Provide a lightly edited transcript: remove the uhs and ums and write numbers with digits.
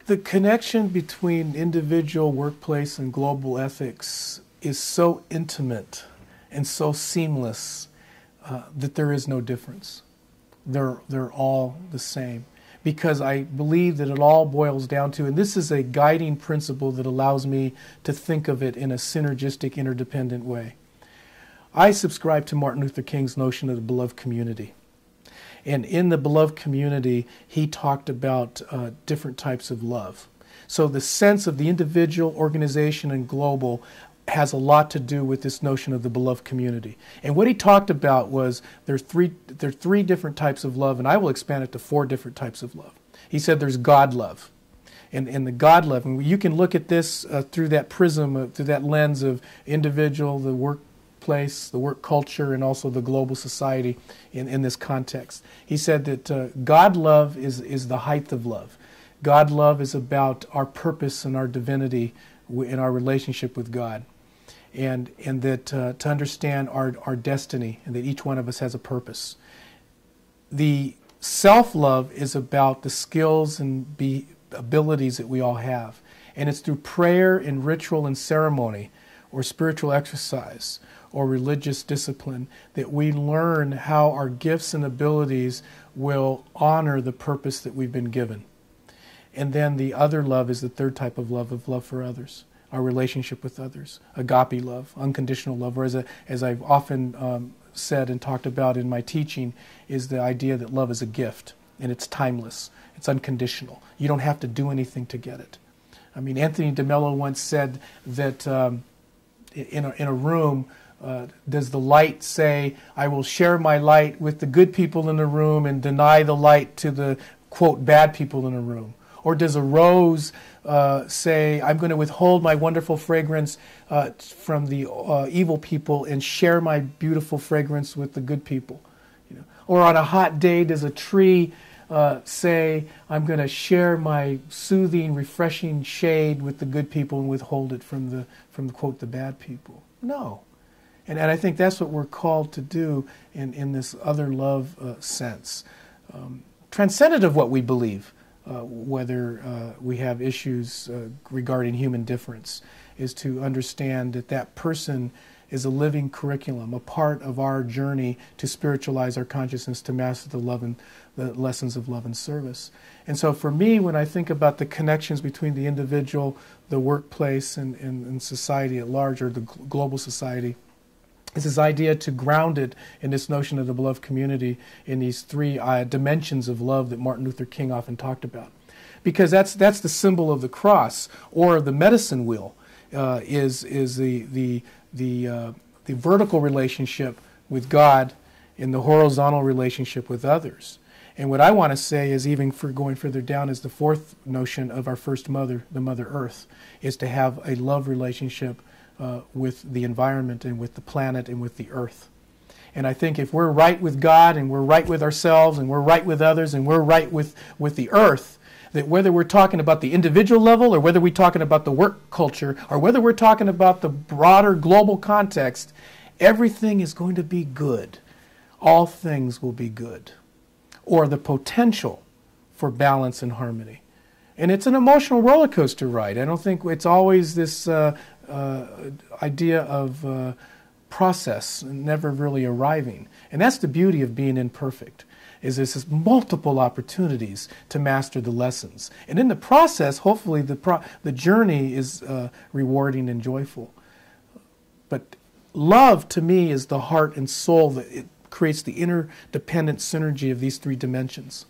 The connection between individual, workplace, and global ethics is so intimate and so seamless that there is no difference. They're all the same. Because I believe that it all boils down to, and this is a guiding principle that allows me to think of it in a synergistic, interdependent way. I subscribe to Martin Luther King's notion of the beloved community. And in the beloved community, he talked about different types of love. So the sense of the individual, organization, and global has a lot to do with this notion of the beloved community. And what he talked about was there are three different types of love, and I will expand it to 4 different types of love. He said there's God love. And the God love, and you can look at this through that prism, through that lens of individual, the workplace, the work culture, and also the global society in this context. He said that God love is the height of love. God love is about our purpose and our divinity in our relationship with God. And that to understand our destiny, and that each one of us has a purpose. The self-love is about the skills and abilities that we all have. And it's through prayer and ritual and ceremony, or spiritual exercise, or religious discipline, that we learn how our gifts and abilities will honor the purpose that we've been given. And then the other love is the third type of love for others. Our relationship with others, agape love, unconditional love, or as I've often said and talked about in my teaching, is the idea that love is a gift, and it's timeless, it's unconditional. You don't have to do anything to get it. I mean, Anthony DeMello once said that in a room, does the light say, I will share my light with the good people in the room and deny the light to the, quote, bad people in the room? Or does a rose say, I'm going to withhold my wonderful fragrance from the evil people and share my beautiful fragrance with the good people? You know? Or on a hot day, does a tree say, I'm going to share my soothing, refreshing shade with the good people and withhold it from the quote, the bad people? No. And I think that's what we're called to do in this other love sense. Transcendent of what we believe. Whether we have issues regarding human difference, is to understand that person is a living curriculum, a part of our journey to spiritualize our consciousness, to master the lessons of love and service. And so for me, when I think about the connections between the individual, the workplace, and society at large, or the global society, it's this idea to ground it in this notion of the beloved community in these 3 dimensions of love that Martin Luther King often talked about. Because that's the symbol of the cross, or the medicine wheel, is the vertical relationship with God and the horizontal relationship with others. And what I want to say is, even for going further down, is the 4th notion of our first mother, the Mother Earth, is to have a love relationship with the environment and with the planet and with the earth. And I think if we're right with God, and we're right with ourselves, and we're right with others, and we're right with the earth, that whether we're talking about the individual level, or whether we're talking about the work culture, or whether we're talking about the broader global context, everything is going to be good. All things will be good. Or the potential for balance and harmony. And it's an emotional roller coaster ride. I don't think it's always this idea of process, never really arriving. And that's the beauty of being imperfect, is there's multiple opportunities to master the lessons. And in the process, hopefully the journey is rewarding and joyful. But love, to me, is the heart and soul that it creates the interdependent synergy of these 3 dimensions.